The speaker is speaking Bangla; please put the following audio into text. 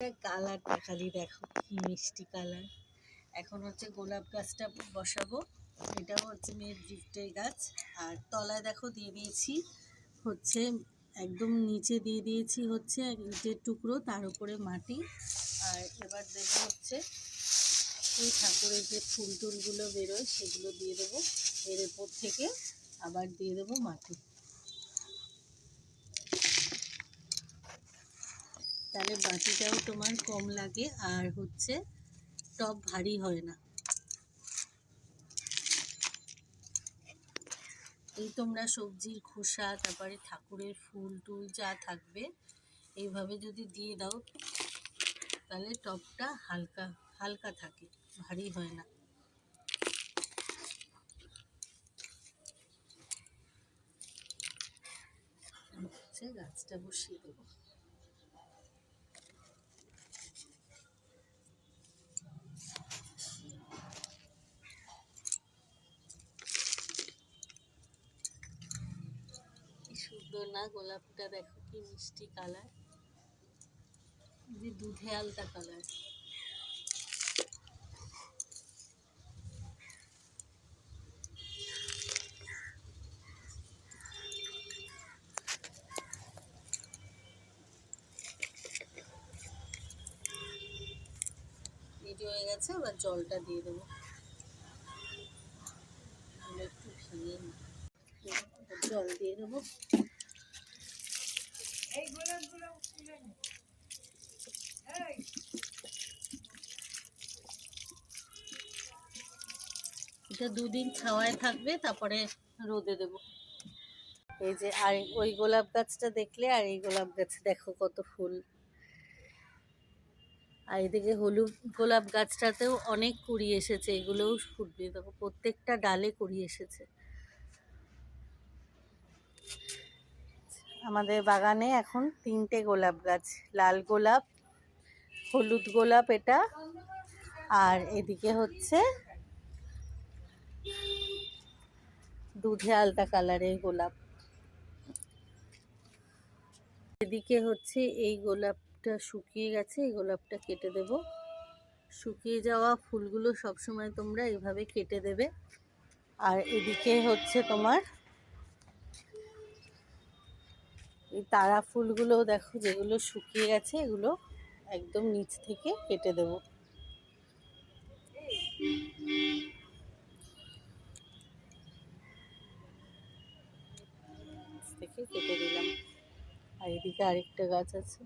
গোলাপটার কালারটা খালি দেখো, কি মিষ্টি কালার। এখন হচ্ছে গোলাপ গাছটা বসাবো। এটাও হচ্ছে মেয়ের গিফটের গাছ। আর তলায় দেখো দিয়ে দিয়েছি হচ্ছে, একদম নিচে দিয়ে দিয়েছি হচ্ছে ইটের টুকরো, তার উপরে মাটি। আর এবার দেবো হচ্ছে এই ঠাকুরের যে ফুল টুলগুলো বেরোয় সেগুলো দিয়ে দেবো। এর উপর থেকে আবার দিয়ে দেবো মাটি, তাহলে মাটিটাও তোমার কম লাগে আর হচ্ছে টব ভারী হয় না। এই তোমরা সবজির খোসা, তারপরে ঠাকুরের ফুল টুল যা থাকবে এইভাবে যদি দিয়ে দাও তাহলে টবটা হালকা হালকা থাকে, ভারী হয় না। হচ্ছে গাছটা বসিয়ে দেবো। কি সুন্দর না গোলাপটা, দেখো কি মিষ্টি কালার, যে দুধে আলতা কালার। রেডি হয়ে গেছে, আবার জলটা দিয়ে দেবো। একটু ভেঙে জল দিয়ে দেবো। এটা দুদিন ছাওয়ায় থাকবে, তারপরে রোদে দেব। এই যে আর ওই গোলাপ গাছটা দেখলে, আর এই গোলাপ গাছে দেখো কত ফুল। আর এদিকে হলুদ গোলাপ গাছটাতেও অনেক কুড়ি এসেছে, এগুলোও ফুটবে দেখো, প্রত্যেকটা ডালে কুড়ি এসেছে। আমাদের বাগানে এখন 3টে গোলাপ গাছ, লাল গোলাপ, হলুদ গোলাপ এটা, আর এদিকে হচ্ছে দুধে আলতা কালারের গোলাপ। এদিকে হচ্ছে এই গোলাপটা শুকিয়ে গেছে, এই গোলাপটা কেটে দেব। শুকিয়ে যাওয়া ফুলগুলো সবসময় তোমরা এইভাবে কেটে দেবে। আর এদিকে হচ্ছে তোমার এই তারা ফুলগুলো দেখো, যেগুলো শুকিয়ে গেছে এগুলো একদম নিচ থেকে কেটে দেব। থেকে কেটে দিলাম। আর এদিকে আরেকটা গাছ আছে।